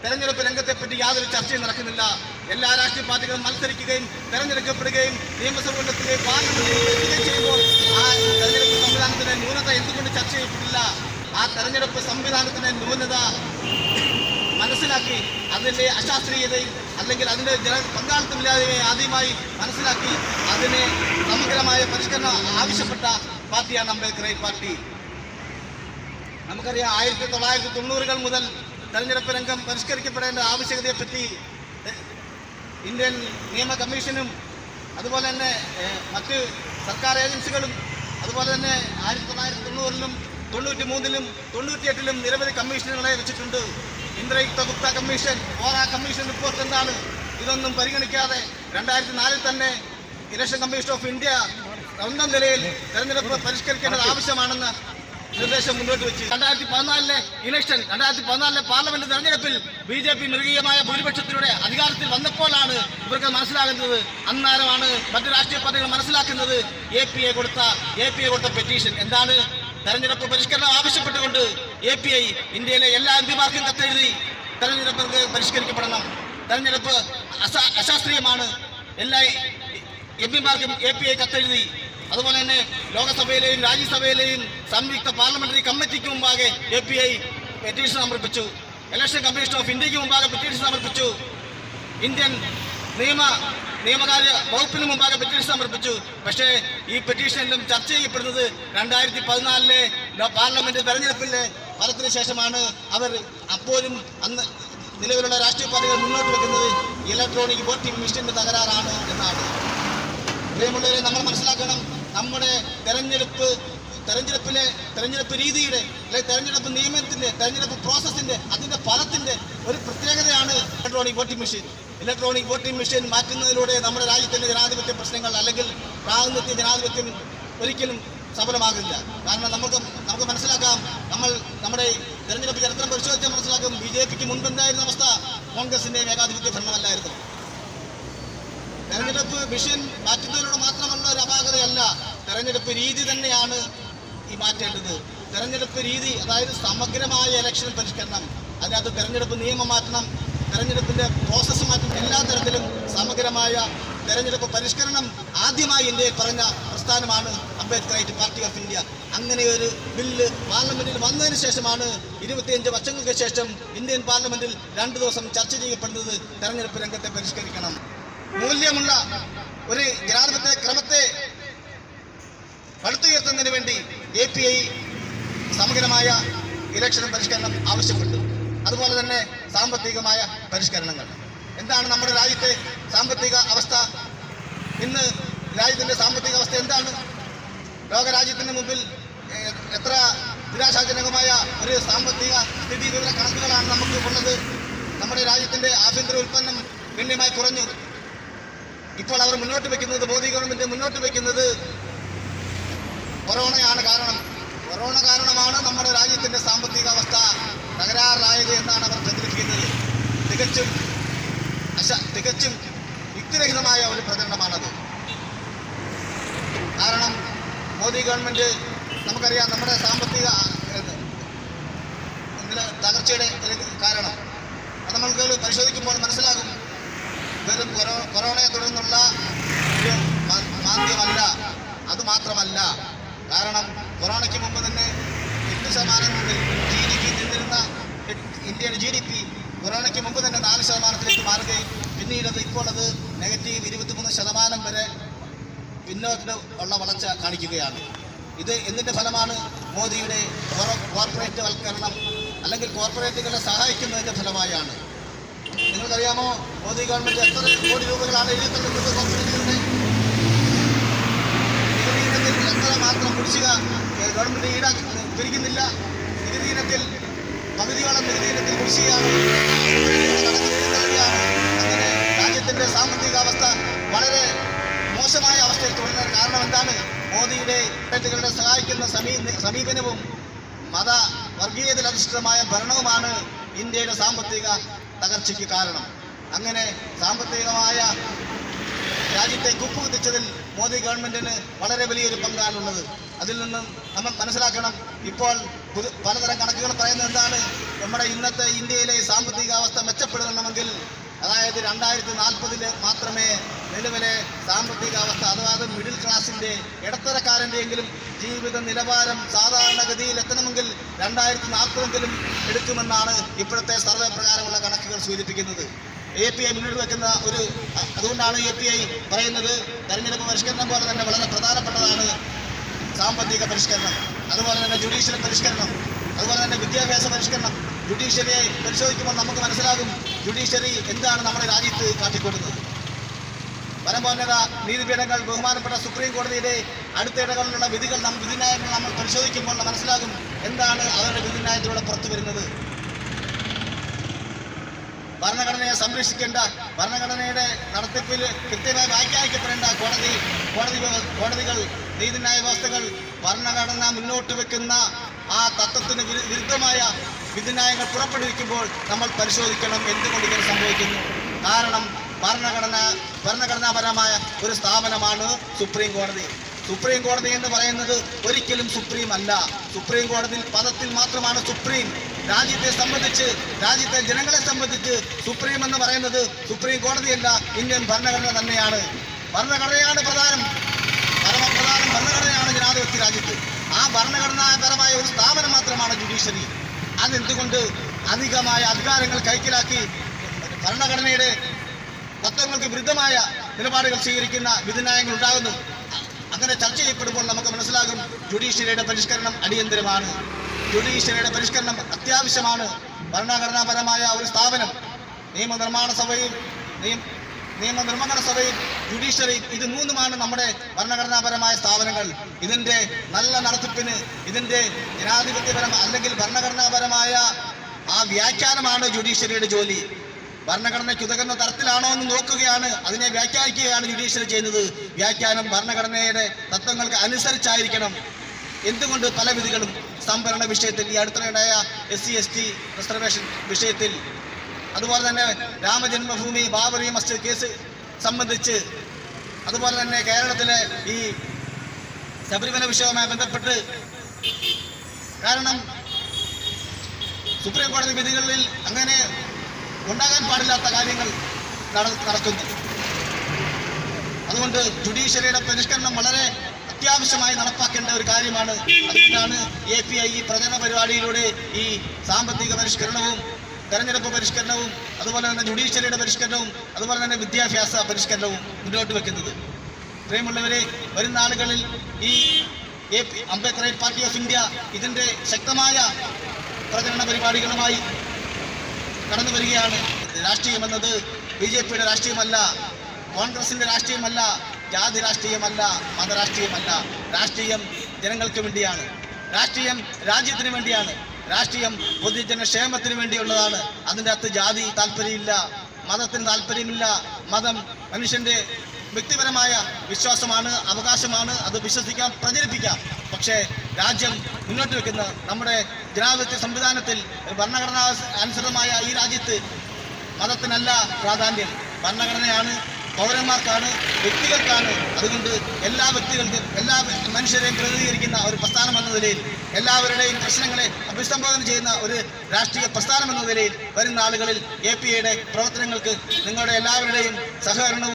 തെരഞ്ഞെടുപ്പ് രംഗത്തെപ്പറ്റി യാതൊരു ചർച്ചയും നടക്കുന്നില്ല. എല്ലാ രാഷ്ട്രീയ പാർട്ടികളും മത്സരിക്കുകയും തെരഞ്ഞെടുക്കപ്പെടുകയും നിയമസഭയിലെത്തുകയും പാർലമെന്റിൽ ചെയ്യുമ്പോൾ ആ തെരഞ്ഞെടുപ്പ് സംവിധാനത്തിന്റെ ന്യൂനത എന്തുകൊണ്ട് ചർച്ച ചെയ്യപ്പെട്ടില്ല? ആ തെരഞ്ഞെടുപ്പ് സംവിധാനത്തിന്റെ ന്യൂനത മനസ്സിലാക്കി അതിൻ്റെ അശാസ്ത്രീയതയും അല്ലെങ്കിൽ അതിൻ്റെ പങ്കാളിത്തമില്ലാതെയും ആദ്യമായി മനസ്സിലാക്കി അതിനെ സമഗ്രമായ പരിഷ്കരണം ആവശ്യപ്പെട്ട പാർട്ടിയാണ് അംബേദ്കർ പാർട്ടി. നമുക്കറിയാം 1990-കൾ മുതൽ തെരഞ്ഞെടുപ്പ് രംഗം പരിഷ്കരിക്കപ്പെടേണ്ട ആവശ്യകതയെപ്പറ്റി ഇന്ത്യൻ നിയമ കമ്മീഷനും അതുപോലെ തന്നെ മറ്റ് സർക്കാർ ഏജൻസികളും അതുപോലെ തന്നെ 1990-ലും 93-ലും 98-ലും നിരവധി കമ്മീഷനുകളെ വെച്ചിട്ടുണ്ട്. Indrajit Gupta commission, Vohra commission report എന്താണ്? ഇതൊന്നും പരിഗണിക്കാതെ 2004-ൽ തന്നെ ഇലക്ഷൻ കമ്മീഷൻ ഓഫ് ഇന്ത്യ സ്വന്തം നിലയിൽ തെരഞ്ഞെടുപ്പ് പരിഷ്കരിക്കേണ്ടത് ആവശ്യമാണെന്ന് നിർദ്ദേശം മുന്നോട്ട് വെച്ച് 2014-ലെ ഇലക്ഷൻ 2014-ലെ പാർലമെന്റ് തെരഞ്ഞെടുപ്പിൽ BJP മൃഗീയമായ ഭൂരിപക്ഷത്തിലൂടെ അധികാരത്തിൽ വന്നപ്പോഴാണ് ഇവർക്ക് മനസ്സിലാകുന്നത്, അന്നേരമാണ് മറ്റു രാഷ്ട്രീയ പാർട്ടികൾ മനസ്സിലാക്കുന്നത് APA കൊടുത്ത പെറ്റീഷൻ എന്താണ്? തെരഞ്ഞെടുപ്പ് പരിഷ്കരണം ആവശ്യപ്പെട്ടുകൊണ്ട് API ഇന്ത്യയിലെ എല്ലാ MPമാർക്കും കത്തെഴുതി തെരഞ്ഞെടുപ്പ് പരിഷ്കരിക്കപ്പെടണം, തെരഞ്ഞെടുപ്പ് അശാസ്ത്രീയമാണ്, എല്ലാ MPമാർക്കും API കത്തെഴുതി. അതുപോലെ തന്നെ ലോകസഭയിലെയും രാജ്യസഭയിലെയും സംയുക്ത പാർലമെന്ററി കമ്മിറ്റിക്ക് മുമ്പാകെ API പെറ്റീഷൻ സമർപ്പിച്ചു. ഇലക്ഷൻ കമ്മീഷൻ ഓഫ് ഇന്ത്യക്ക് മുമ്പാകെ പെറ്റീഷൻ സമർപ്പിച്ചു. ഇന്ത്യൻ നിയമകാര്യ വകുപ്പിന് മുമ്പാകെ പെറ്റീഷൻ സമർപ്പിച്ചു. പക്ഷേ ഈ പെറ്റീഷനിലും ചർച്ച ചെയ്യപ്പെടുന്നത് 2014-ലെ പാർലമെന്റ് തെരഞ്ഞെടുപ്പിലെ ഫലത്തിന് ശേഷമാണ്. അവർ അപ്പോഴും അന്ന് നിലവിലുള്ള രാഷ്ട്രീയ പാർട്ടികൾ മുന്നോട്ട് വെക്കുന്നത് ഇലക്ട്രോണിക് വോട്ടിംഗ് മെഷീന്റെ തകരാറാണ് എന്നാണ്. പ്രിയമുള്ളവരെ, നമ്മൾ മനസ്സിലാക്കണം, നമ്മുടെ തെരഞ്ഞെടുപ്പ് രീതിയുടെ അല്ലെങ്കിൽ തെരഞ്ഞെടുപ്പ് നിയമത്തിന്റെ തെരഞ്ഞെടുപ്പ് പ്രോസസ്സിന്റെ അതിന്റെ ഫലത്തിന്റെ ഒരു പ്രത്യേകതയാണ് electronic voting machine. Electronic voting machine മാറ്റുന്നതിലൂടെ നമ്മുടെ രാജ്യത്തിന്റെ ജനാധിപത്യ പ്രശ്നങ്ങൾ അല്ലെങ്കിൽ പ്രാതിനിധ്യ ജനാധിപത്യം ഒരിക്കലും സഫലമാകില്ല. കാരണം നമുക്ക് മനസ്സിലാക്കാം, നമ്മുടെ തെരഞ്ഞെടുപ്പ് ചരിത്രം പരിശോധിച്ചാൽ മനസ്സിലാക്കും, BJPക്ക് മുൻപെന്തായിരുന്ന അവസ്ഥ കോൺഗ്രസിന്റെ ഏകാധിപത്യ ഭരണമല്ലായിരുന്നു. തെരഞ്ഞെടുപ്പ് മെഷീൻ മാറ്റുന്നതിലൂടെ മാത്രമുള്ള ഒരു അപാകതയല്ല, തെരഞ്ഞെടുപ്പ് രീതി തന്നെയാണ് ഈ മാറ്റേണ്ടത്. തെരഞ്ഞെടുപ്പ് രീതി, അതായത് സമഗ്രമായ ഇലക്ഷൻ പരിഷ്കരണം, അതിനകത്ത് തെരഞ്ഞെടുപ്പ് നിയമം മാറ്റണം, തെരഞ്ഞെടുപ്പിന്റെ പ്രോസസ്സ് മാറ്റണം, എല്ലാ തരത്തിലും സമഗ്രമായ തെരഞ്ഞെടുപ്പ് പരിഷ്കരണം ആദ്യമായി ഇന്ത്യയിൽ പറഞ്ഞ പ്രസ്ഥാനമാണ് അംബേദ്കർ പാർട്ടി ഓഫ് ഇന്ത്യ. അങ്ങനെ ഒരു ബില്ല് പാർലമെന്റിൽ വന്നതിന് ശേഷമാണ് 25 വർഷങ്ങൾക്ക് ശേഷം ഇന്ത്യൻ പാർലമെന്റിൽ 2 ദിവസം ചർച്ച ചെയ്യപ്പെടുന്നത് തെരഞ്ഞെടുപ്പ് രംഗത്തെ പരിഷ്കരിക്കണം. മൂല്യമുള്ള ഒരു ജനാധിപത്യ ക്രമത്തെ പടുത്തുയർത്തുന്നതിന് വേണ്ടി API സമഗ്രമായ ഇലക്ഷൻ പരിഷ്കരണം ആവശ്യപ്പെട്ടു. അതുപോലെ തന്നെ സാമ്പത്തികമായ പരിഷ്കരണങ്ങൾ. എന്താണ് നമ്മുടെ രാജ്യത്തെ സാമ്പത്തിക അവസ്ഥ? ഇന്ന് രാജ്യത്തിൻ്റെ സാമ്പത്തിക അവസ്ഥ എന്താണ്? ലോകരാജ്യത്തിന് മുമ്പിൽ എത്ര നിരാശാജനകമായ ഒരു സാമ്പത്തിക സ്ഥിതി വിവര കണക്കുകളാണ് നമുക്ക് ഉള്ളത്. നമ്മുടെ രാജ്യത്തിൻ്റെ ആഭ്യന്തര ഉൽപ്പന്നം ഗണ്യമായി കുറഞ്ഞു. ഇപ്പോൾ അവർ മുന്നോട്ട് വയ്ക്കുന്നത്, മോദി ഗവൺമെന്റ് മുന്നോട്ട് വയ്ക്കുന്നത് കൊറോണയാണ് കാരണം. കൊറോണ കാരണമാണ് നമ്മുടെ രാജ്യത്തിന്റെ സാമ്പത്തിക അവസ്ഥ തകരാറിലായത് എന്നാണ് അവർ പ്രചരിപ്പിക്കുന്നത്. തികച്ചും യുക്തിരഹിതമായ ഒരു പ്രചരണമാണത്. കാരണം മോദി ഗവൺമെന്റ്, നമുക്കറിയാം, നമ്മുടെ സാമ്പത്തിക തകർച്ചയുടെ കാരണം അത് നമുക്ക് പരിശോധിക്കുമ്പോൾ മനസ്സിലാകും. വെറും കൊറോണയെ തുടർന്നുള്ള ഒരു മാന്ദ്യമല്ല, അതുമാത്രമല്ല. കാരണം കൊറോണയ്ക്ക് മുമ്പ് തന്നെ 8% GDP നിന്നിരുന്ന ഇന്ത്യയുടെ GDP കൊറോണയ്ക്ക് മുമ്പ് തന്നെ 4%ലേക്ക് മാറുകയും പിന്നീട് ഇപ്പോൾ അത് -23% വരെ പിന്നോട്ട് ഉള്ള വളർച്ച കാണിക്കുകയാണ്. ഇത് എന്തിൻ്റെ ഫലമാണ്? മോദിയുടെ കോർപ്പറേറ്റ് വൽക്കരണം അല്ലെങ്കിൽ കോർപ്പറേറ്റുകളെ സഹായിക്കുന്നതിൻ്റെ ഫലമായാണ്. നിങ്ങൾക്കറിയാമോ, മോദി ഗവൺമെന്റ് എത്ര കോടി രൂപകളാണ് എഴുതിത്തള്ളുന്നത് കോർപ്പറേറ്റുകളുടെ? നികുതി എത്ര മാത്രം കുടിശ്ശിക ഗവൺമെന്റ് പിരിക്കുന്നില്ല. നികുതി ഇനത്തിൽ പകുതിയോളം നികുതി ഇനത്തിൽ കുടിശ്ശികയാണ്. അങ്ങനെ രാജ്യത്തിന്റെ സാമ്പത്തിക അവസ്ഥ വളരെ മോശമായ അവസ്ഥയിൽ തുടരുന്ന കാരണം എന്താണ്? മോദിയുടെ കോർപ്പറേറ്റുകളെ സഹായിക്കുന്ന സമീപനവും വർഗീയതയിൽ അധിഷ്ഠിതമായ ഭരണവുമാണ് ഇന്ത്യയുടെ സാമ്പത്തിക തകർച്ചയ്ക്ക് കാരണം. അങ്ങനെ സാമ്പത്തികമായ രാജ്യത്തെ കുപ്പുകുത്തിച്ചതിൽ മോദി ഗവൺമെന്റിന് വളരെ വലിയൊരു പങ്കാണുള്ളത്. അതിൽ നിന്നും നമ്മൾ മനസ്സിലാക്കണം, ഇപ്പോൾ പലതരം കണക്കുകൾ പറയുന്നത് എന്താണ്, നമ്മുടെ ഇന്നത്തെ ഇന്ത്യയിലെ സാമ്പത്തിക അവസ്ഥ മെച്ചപ്പെടണമെങ്കിൽ, അതായത് 2040 മാത്രമേ നിലവിലെ സാമ്പത്തിക അവസ്ഥ, അഥവാ മിഡിൽ ക്ലാസിൻ്റെ ഇടത്തരക്കാരൻ്റെയെങ്കിലും ജീവിത നിലവാരം സാധാരണഗതിയിൽ എത്തണമെങ്കിൽ 2040 എടുക്കുമെന്നാണ് ഇപ്പോഴത്തെ സർവേ പ്രകാരമുള്ള കണക്കുകൾ സൂചിപ്പിക്കുന്നത്. API മുന്നോട്ട് വെക്കുന്ന അതുകൊണ്ടാണ് API പറയുന്നത് തെരഞ്ഞെടുപ്പ് പരിഷ്കരണം പോലെ തന്നെ വളരെ പ്രധാനപ്പെട്ടതാണ് സാമ്പത്തിക പരിഷ്കരണം, അതുപോലെ തന്നെ ജുഡീഷ്യൽ പരിഷ്കരണം, അതുപോലെ തന്നെ വിദ്യാഭ്യാസ പരിഷ്കരണം. ജുഡീഷ്യറിയെ പരിശോധിക്കുമ്പോൾ നമുക്ക് മനസ്സിലാകും ജുഡീഷ്യറി എന്താണ് നമ്മുടെ രാജ്യത്ത് കാട്ടിക്കൊടുക്കുന്നത്. പരമോന്നത നീതിപീഠങ്ങൾ, ബഹുമാനപ്പെട്ട സുപ്രീം കോടതിയുടെ അടുത്തിടകളിലുള്ള വിധിന്യായങ്ങൾ നമ്മൾ പരിശോധിക്കുമ്പോൾ മനസ്സിലാകും എന്താണ് അവരുടെ വിധിന്യായത്തിലൂടെ പുറത്തു വരുന്നത്. ഭരണഘടനയെ സംരക്ഷിക്കേണ്ട, ഭരണഘടനയുടെ നടത്തിപ്പിൽ കൃത്യമായി വ്യാഖ്യാനിക്കപ്പെടേണ്ട കോടതികൾ, നീതിന്യായ വ്യവസ്ഥകൾ ഭരണഘടന മുന്നോട്ട് വെക്കുന്ന ആ തത്വത്തിന് വിരുദ്ധമായ വിധിന്യായങ്ങൾ പുറപ്പെടുവിക്കുമ്പോൾ നമ്മൾ പരിശോധിക്കണം എന്തുകൊണ്ട് ഇങ്ങനെ സംഭവിക്കുന്നു. കാരണം ഭരണഘടനാപരമായ ഒരു സ്ഥാപനമാണ് സുപ്രീം കോടതി. സുപ്രീം കോടതി എന്ന് പറയുന്നത് ഒരിക്കലും സുപ്രീം അല്ല. സുപ്രീം കോടതി പദത്തിൽ മാത്രമാണ് സുപ്രീം. രാജ്യത്തെ സംബന്ധിച്ച്, രാജ്യത്തെ ജനങ്ങളെ സംബന്ധിച്ച് സുപ്രീം എന്ന് പറയുന്നത് സുപ്രീം കോടതിയല്ല, ഇന്ത്യൻ ഭരണഘടന തന്നെയാണ്. ഭരണഘടനയാണ് പ്രധാനം, പരമപ്രധാനം ഭരണഘടനയാണ് ജനാധിപത്യ രാജ്യത്ത്. ആ ഭരണഘടനാപരമായ ഒരു സ്ഥാപനം മാത്രമാണ് ജുഡീഷ്യറി. അതെന്തുകൊണ്ട് അധികമായ അധികാരങ്ങൾ കൈക്കലാക്കി ഭരണഘടനയുടെ തത്വങ്ങൾക്ക് വിരുദ്ധമായ നിലപാടുകൾ സ്വീകരിക്കുന്ന വിധിന്യായങ്ങൾ ഉണ്ടാകുന്നു? അങ്ങനെ ചർച്ച ചെയ്യപ്പെടുമ്പോൾ നമുക്ക് മനസ്സിലാകും ജുഡീഷ്യറിയുടെ പരിഷ്കരണം അടിയന്തരമാണ്, ജുഡീഷ്യറിയുടെ പരിഷ്കരണം അത്യാവശ്യമാണ്. ഭരണഘടനാപരമായ ഒരു സ്ഥാപനം, നിയമനിർമ്മാണ സഭയും ജുഡീഷ്യറിയും, ഇത് മൂന്നുമാണ് നമ്മുടെ ഭരണഘടനാപരമായ സ്ഥാപനങ്ങൾ. ഇതിൻ്റെ നല്ല നടത്തിപ്പിന്, ഇതിൻ്റെ അല്ലെങ്കിൽ ഭരണഘടനാപരമായ ആ വ്യാഖ്യാനമാണ് ജുഡീഷ്യറിയുടെ ജോലി. ഭരണഘടനയ്ക്ക് ഉതകുന്ന തരത്തിലാണോ എന്ന് നോക്കുകയാണ്, അതിനെ വ്യാഖ്യാനിക്കുകയാണ് ജുഡീഷ്യറി ചെയ്യുന്നത്. വ്യാഖ്യാനം ഭരണഘടനയുടെ തത്വങ്ങൾക്ക് അനുസരിച്ചായിരിക്കണം. എന്തുകൊണ്ട് പല വിധികളും സംവരണ വിഷയത്തിൽ, ഈ അടുത്തിടെയുണ്ടായ SC/ST റിസർവേഷൻ വിഷയത്തിൽ, അതുപോലെ തന്നെ രാമജന്മഭൂമി ബാബറി മസ്ജിദ് കേസ് സംബന്ധിച്ച്, അതുപോലെ തന്നെ കേരളത്തിലെ ഈ ശബരിമല വിഷയവുമായി ബന്ധപ്പെട്ട്, കാരണം സുപ്രീം കോടതി വിധികളിൽ അങ്ങനെ ഉണ്ടാകാൻ പാടില്ലാത്ത കാര്യങ്ങൾ നടക്കുന്നു. അതുകൊണ്ട് ജുഡീഷ്യറിയുടെ പരിഷ്കരണം വളരെ അത്യാവശ്യമായി നടപ്പാക്കേണ്ട ഒരു കാര്യമാണ്. അതുകൊണ്ടാണ് API ഈ പ്രചരണ പരിപാടിയിലൂടെ ഈ സാമ്പത്തിക പരിഷ്കരണവും തെരഞ്ഞെടുപ്പ് പരിഷ്കരണവും അതുപോലെ തന്നെ ജുഡീഷ്യറിയുടെ പരിഷ്കരണവും അതുപോലെ തന്നെ വിദ്യാഭ്യാസ പരിഷ്കരണവും മുന്നോട്ട് വെക്കുന്നത്. പ്രിയമുള്ളവരെ, വരുന്ന നാളുകളിൽ ഈ അംബേദ്കർ പാർട്ടി ഓഫ് ഇന്ത്യ ഇതിൻ്റെ ശക്തമായ പ്രചരണ പരിപാടികളുമായി കടന്നു വരികയാണ്. രാഷ്ട്രീയം എന്നത് BJPയുടെ രാഷ്ട്രീയമല്ല, കോൺഗ്രസിൻ്റെ രാഷ്ട്രീയമല്ല, ജാതി രാഷ്ട്രീയമല്ല, മതരാഷ്ട്രീയമല്ല. രാഷ്ട്രീയം ജനങ്ങൾക്ക് വേണ്ടിയാണ്, രാഷ്ട്രീയം രാജ്യത്തിന് വേണ്ടിയാണ്, രാഷ്ട്രീയം പൊതുജനക്ഷേമത്തിന് വേണ്ടിയുള്ളതാണ്. അതിൻ്റെ അകത്ത് ജാതി താല്പര്യമില്ല, മതത്തിന് താല്പര്യമില്ല. മതം മനുഷ്യൻ്റെ വ്യക്തിപരമായ വിശ്വാസമാണ്, അവകാശമാണ്, അത് വിശ്വസിക്കാം, പ്രചരിപ്പിക്കാം. പക്ഷേ രാജ്യം മുന്നോട്ട് വെക്കുന്ന നമ്മുടെ ജനാധിപത്യ സംവിധാനത്തിൽ, ഭരണഘടനാ അനുസൃതമായ ഈ രാജ്യത്ത് മതത്തിനല്ല പ്രാധാന്യം, ഭരണഘടനയാണ്, പൗരന്മാർക്കാണ്, വ്യക്തികൾക്കാണ്. അതുകൊണ്ട് എല്ലാ വ്യക്തികൾക്കും, എല്ലാ മനുഷ്യരെയും പ്രതിനിധീകരിക്കുന്ന ഒരു പ്രസ്ഥാനം എന്ന നിലയിൽ, എല്ലാവരുടെയും പ്രശ്നങ്ങളെ അഭിസംബോധന ചെയ്യുന്ന ഒരു രാഷ്ട്രീയ പ്രസ്ഥാനം എന്ന നിലയിൽ വരുന്ന ആളുകളിൽ APIയുടെ പ്രവർത്തനങ്ങൾക്ക് നിങ്ങളുടെ എല്ലാവരുടെയും സഹകരണവും